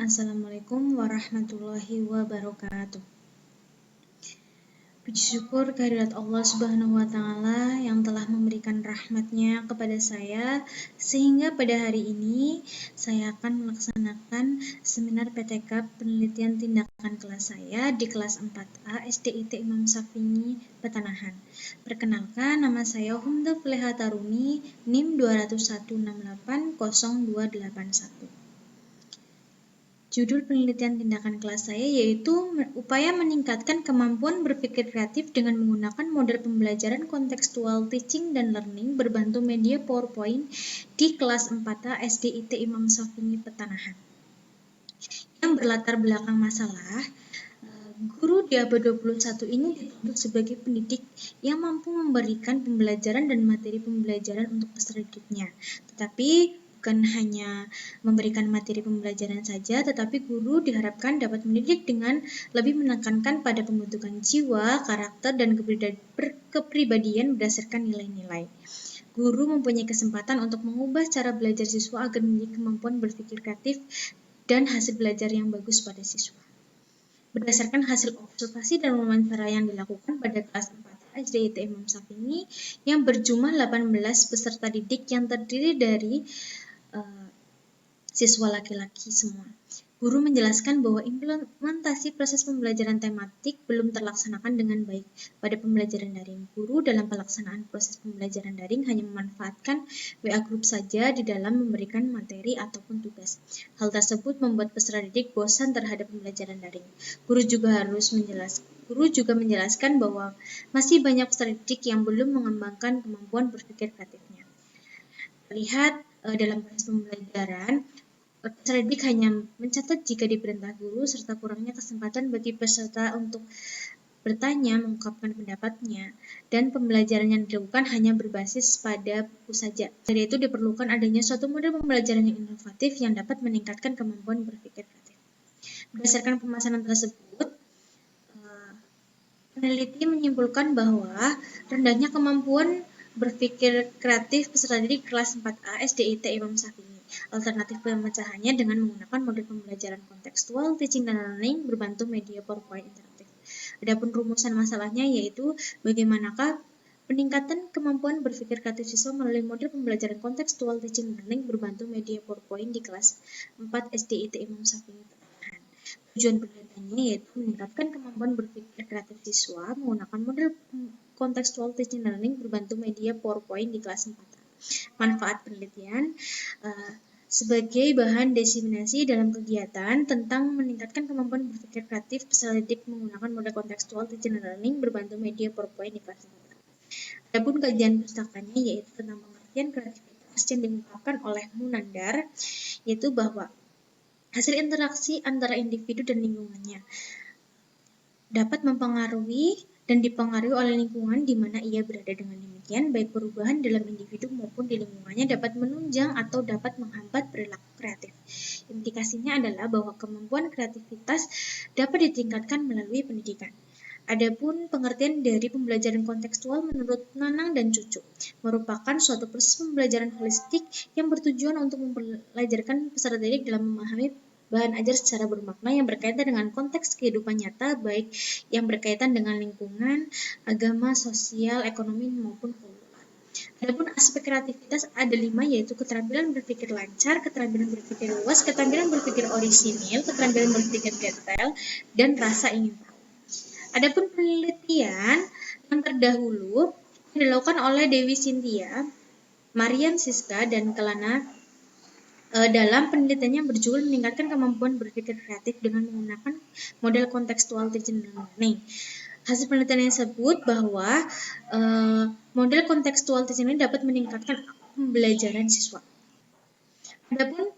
Assalamualaikum warahmatullahi wabarakatuh. Puji syukur kehadirat Allah Subhanahu wa Ta'ala yang telah memberikan rahmatnya kepada saya, sehingga pada hari ini saya akan melaksanakan seminar PTK penelitian tindakan kelas saya di kelas 4A SDIT Imam Syafi'i Petanahan. Perkenalkan, nama saya Humda Fleha Taruni, NIM 201680281. Judul penelitian tindakan kelas saya yaitu upaya meningkatkan kemampuan berpikir kreatif dengan menggunakan model pembelajaran kontekstual teaching dan learning berbantu media PowerPoint di kelas 4A SDIT Imam Syafi'i Petanahan. Yang berlatar belakang masalah, guru di abad 21 ini dituntut sebagai pendidik yang mampu memberikan pembelajaran dan materi pembelajaran untuk peserta didiknya. Tetapi bukan hanya memberikan materi pembelajaran saja, tetapi guru diharapkan dapat mendidik dengan lebih menekankan pada pembentukan jiwa, karakter, dan kepribadian berdasarkan nilai-nilai. Guru mempunyai kesempatan untuk mengubah cara belajar siswa agar memiliki kemampuan berpikir kreatif dan hasil belajar yang bagus pada siswa. Berdasarkan hasil observasi dan wawancara yang dilakukan pada kelas 4 SDIT Imam Syafi'i yang berjumlah 18 peserta didik yang terdiri dari siswa laki-laki semua. Guru menjelaskan bahwa implementasi proses pembelajaran tematik belum terlaksanakan dengan baik pada pembelajaran daring. Guru dalam pelaksanaan proses pembelajaran daring hanya memanfaatkan WA Group saja di dalam memberikan materi ataupun tugas. Hal tersebut membuat peserta didik bosan terhadap pembelajaran daring. Guru juga menjelaskan bahwa masih banyak peserta didik yang belum mengembangkan kemampuan berpikir kreatifnya. Lihat dalam proses pembelajaran, peserta didik hanya mencatat jika diperintah guru serta kurangnya kesempatan bagi peserta untuk bertanya, mengungkapkan pendapatnya, dan pembelajaran yang dilakukan hanya berbasis pada buku saja. Dari itu diperlukan adanya suatu model pembelajaran yang inovatif yang dapat meningkatkan kemampuan berpikir kreatif. Berdasarkan pemasaran tersebut, peneliti menyimpulkan bahwa rendahnya kemampuan berpikir kreatif peserta didik kelas 4A SDIT Imam Syafi'i. Alternatif pemecahannya dengan menggunakan model pembelajaran kontekstual, teaching dan learning berbantu media PowerPoint interaktif. Adapun rumusan masalahnya yaitu bagaimanakah peningkatan kemampuan berpikir kreatif siswa melalui model pembelajaran kontekstual, teaching dan learning berbantu media PowerPoint di kelas 4 SDIT Imam Syafi'i. Tujuan penelitiannya yaitu meningkatkan kemampuan berpikir kreatif siswa menggunakan model kontekstual teaching dan learning berbantu media PowerPoint di kelas 4. Manfaat penelitian sebagai bahan diseminasi dalam kegiatan tentang meningkatkan kemampuan berpikir kreatif peserta didik menggunakan model kontekstual teaching dan learning berbantu media PowerPoint di kelas 4. Adapun kajian pustakanya yaitu tentang pengertian kreativitas yang diungkapkan oleh Munandar, yaitu bahwa hasil interaksi antara individu dan lingkungannya dapat mempengaruhi dan dipengaruhi oleh lingkungan di mana ia berada. Dengan demikian, baik perubahan dalam individu maupun di lingkungannya dapat menunjang atau dapat menghambat perilaku kreatif. Implikasinya adalah bahwa kemampuan kreativitas dapat ditingkatkan melalui pendidikan. Adapun pengertian dari pembelajaran kontekstual menurut Nanang dan Cucu merupakan suatu proses pembelajaran holistik yang bertujuan untuk mempelajarkan peserta didik dalam memahami bahan ajar secara bermakna yang berkaitan dengan konteks kehidupan nyata, baik yang berkaitan dengan lingkungan, agama, sosial, ekonomi, maupun keuangan. Adapun aspek kreativitas ada 5, yaitu keterampilan berpikir lancar, keterampilan berpikir luas, keterampilan berpikir orisinil, keterampilan berpikir detail, dan rasa ingin tahu. Adapun penelitian yang terdahulu dilakukan oleh Dewi Cynthia, Marian Siska, dan Kelana dalam penelitiannya yang berjudul meningkatkan kemampuan berpikir kreatif dengan menggunakan model kontekstual teaching dan learning. Hasil penelitian tersebut bahwa model kontekstual teaching ini dapat meningkatkan pembelajaran siswa. Adapun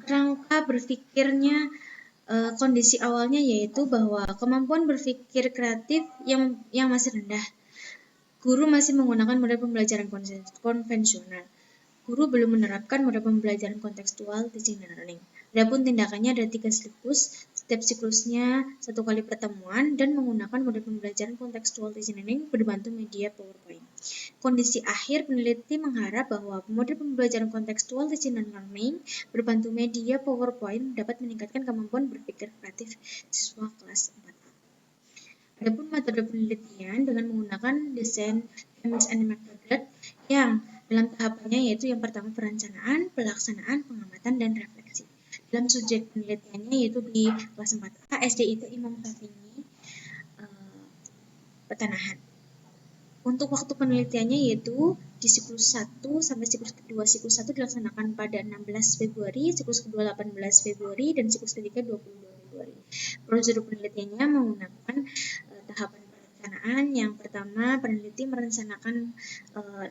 kerangka berpikirnya, kondisi awalnya yaitu bahwa kemampuan berpikir kreatif yang masih rendah. Guru masih menggunakan model pembelajaran konvensional. Guru belum menerapkan model pembelajaran kontekstual teaching dan learning. Adapun tindakannya ada 3 siklus, setiap siklusnya 1 kali pertemuan dan menggunakan model pembelajaran kontekstual teaching dan learning berbantu media PowerPoint. Kondisi akhir, peneliti mengharap bahwa model pembelajaran kontekstual teaching and learning berbantu media PowerPoint dapat meningkatkan kemampuan berpikir kreatif siswa kelas 4A. Adapun metode penelitian dengan menggunakan desain chemistry and method yang dalam tahapannya yaitu yang pertama perencanaan, pelaksanaan, pengamatan, dan refleksi. Dalam subjek penelitiannya yaitu di kelas 4A SDIT Imam Syafini Pertanahan. Untuk waktu penelitiannya yaitu di siklus 1 sampai siklus kedua. Siklus 1 dilaksanakan pada 16 Februari, siklus kedua 18 Februari, dan siklus ketiga 22 Februari. Prosedur penelitiannya menggunakan tahapan perencanaan. Yang pertama, peneliti merencanakan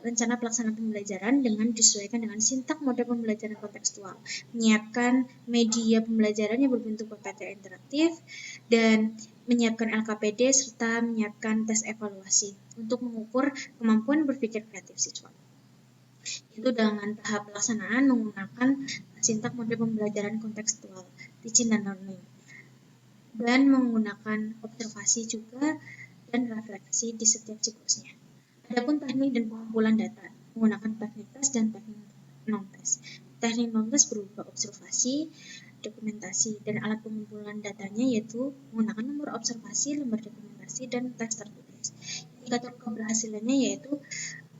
rencana pelaksanaan pembelajaran dengan disesuaikan dengan sintak model pembelajaran kontekstual, menyiapkan media pembelajaran yang berbentuk PPT interaktif, dan menyiapkan LKPD serta menyiapkan tes evaluasi untuk mengukur kemampuan berpikir kreatif siswa. Itu dengan tahap pelaksanaan menggunakan sintak model pembelajaran kontekstual, teaching and learning, dan menggunakan observasi juga dan refleksi di setiap siklusnya. Adapun teknik dan pengumpulan data menggunakan teknik tes dan teknik non-tes. Teknik non-tes berupa observasi, dokumentasi, dan alat pengumpulan datanya yaitu menggunakan nomor observasi, lembar dokumentasi, dan tes tertulis. Indikator keberhasilannya yaitu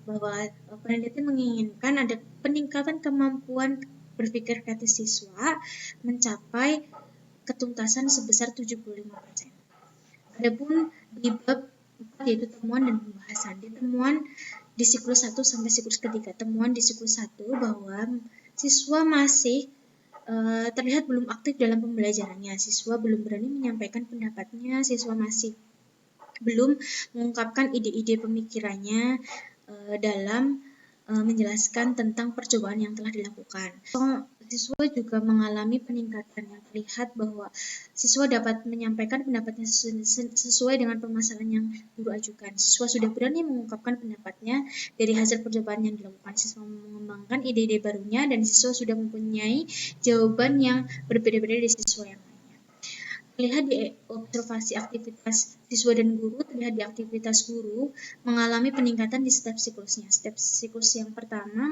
bahwa peneliti menginginkan ada peningkatan kemampuan berpikir kreatif siswa mencapai ketuntasan sebesar 75%. Adapun di bab 4 yaitu temuan dan pembahasan. Di temuan di siklus 1 sampai siklus ketiga. Temuan di siklus 1 bahwa siswa masih terlihat belum aktif dalam pembelajarannya. Siswa belum berani menyampaikan pendapatnya, siswa masih belum mengungkapkan ide-ide pemikirannya dalam menjelaskan tentang percobaan yang telah dilakukan. Siswa juga mengalami peningkatan yang terlihat bahwa siswa dapat menyampaikan pendapatnya sesuai dengan permasalahan yang guru ajukan. Siswa sudah berani mengungkapkan pendapatnya dari hasil percobaan yang dilakukan. Siswa mengembangkan ide-ide barunya dan siswa sudah mempunyai jawaban yang berbeda-beda dari siswa yang lainnya. Terlihat di observasi aktivitas siswa dan guru, terlihat di aktivitas guru mengalami peningkatan di setiap siklusnya. Setiap siklus yang pertama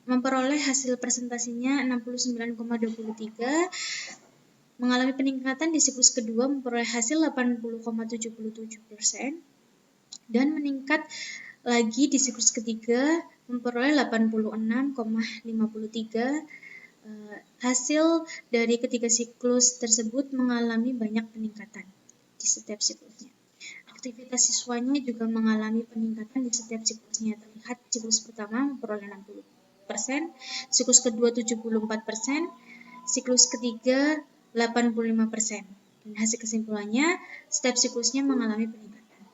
memperoleh hasil presentasinya 69,23, mengalami peningkatan di siklus kedua memperoleh hasil 80,77%, dan meningkat lagi di siklus ketiga memperoleh 86,53%. Hasil dari ketiga siklus tersebut mengalami banyak peningkatan di setiap siklusnya. Aktivitas siswanya juga mengalami peningkatan di setiap siklusnya. Terlihat siklus pertama memperoleh 60%, siklus kedua 74%, siklus ketiga 85%. Dan hasil kesimpulannya, setiap siklusnya mengalami peningkatan.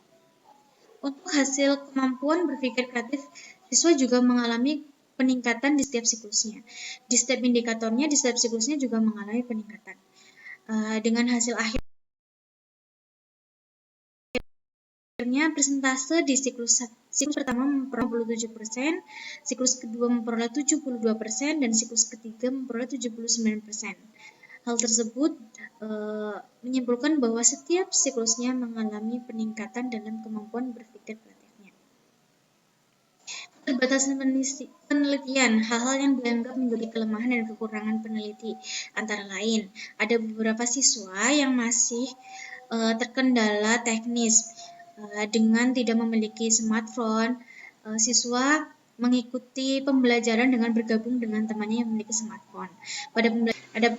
Untuk hasil kemampuan berpikir kreatif, siswa juga mengalami peningkatan di setiap siklusnya. Di setiap indikatornya, di setiap siklusnya juga mengalami peningkatan. Dengan hasil akhirnya persentase di siklus pertama memperoleh 67%, siklus kedua memperoleh 72%, dan siklus ketiga memperoleh 79%. Hal tersebut menyimpulkan bahwa setiap siklusnya mengalami peningkatan dalam kemampuan berpikir kreatifnya. Keterbatasan penelitian, hal-hal yang dianggap menjadi kelemahan dan kekurangan peneliti antara lain, ada beberapa siswa yang masih terkendala teknis dengan tidak memiliki smartphone. Siswa mengikuti pembelajaran dengan bergabung dengan temannya yang memiliki smartphone. Ada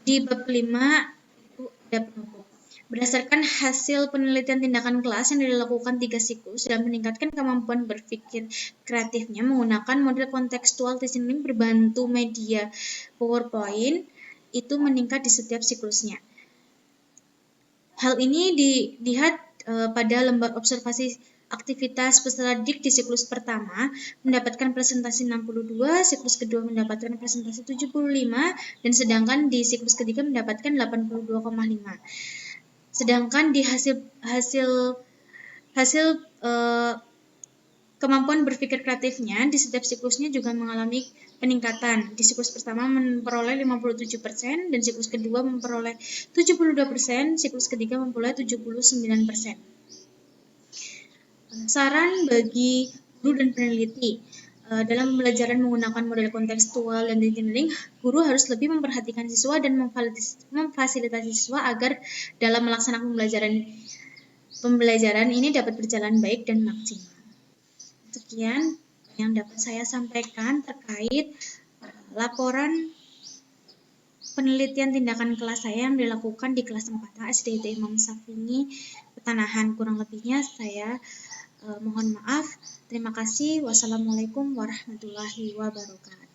di bab 5 itu ada penutup. Berdasarkan hasil penelitian tindakan kelas yang dilakukan 3 siklus dan meningkatkan kemampuan berpikir kreatifnya menggunakan model kontekstual teaching berbantu media PowerPoint itu meningkat di setiap siklusnya. Hal ini dilihat pada lembar observasi aktivitas peserta didik di siklus pertama mendapatkan presentasi 62, siklus kedua mendapatkan presentasi 75, dan sedangkan di siklus ketiga mendapatkan 82,5. Sedangkan di hasil kemampuan berpikir kreatifnya di setiap siklusnya juga mengalami peningkatan. Di siklus pertama memperoleh 57% dan siklus kedua memperoleh 72%, siklus ketiga memperoleh 79%. Saran bagi guru dan peneliti. Dalam pembelajaran menggunakan model kontekstual dan engineering, guru harus lebih memperhatikan siswa dan memfasilitasi siswa agar dalam melaksanakan pembelajaran ini dapat berjalan baik dan maksimal. Sekian yang dapat saya sampaikan terkait laporan penelitian tindakan kelas saya yang dilakukan di kelas 4A SDIT Imam Syafini Petanahan. Kurang lebihnya saya mohon maaf. Terima kasih. Wassalamualaikum warahmatullahi wabarakatuh.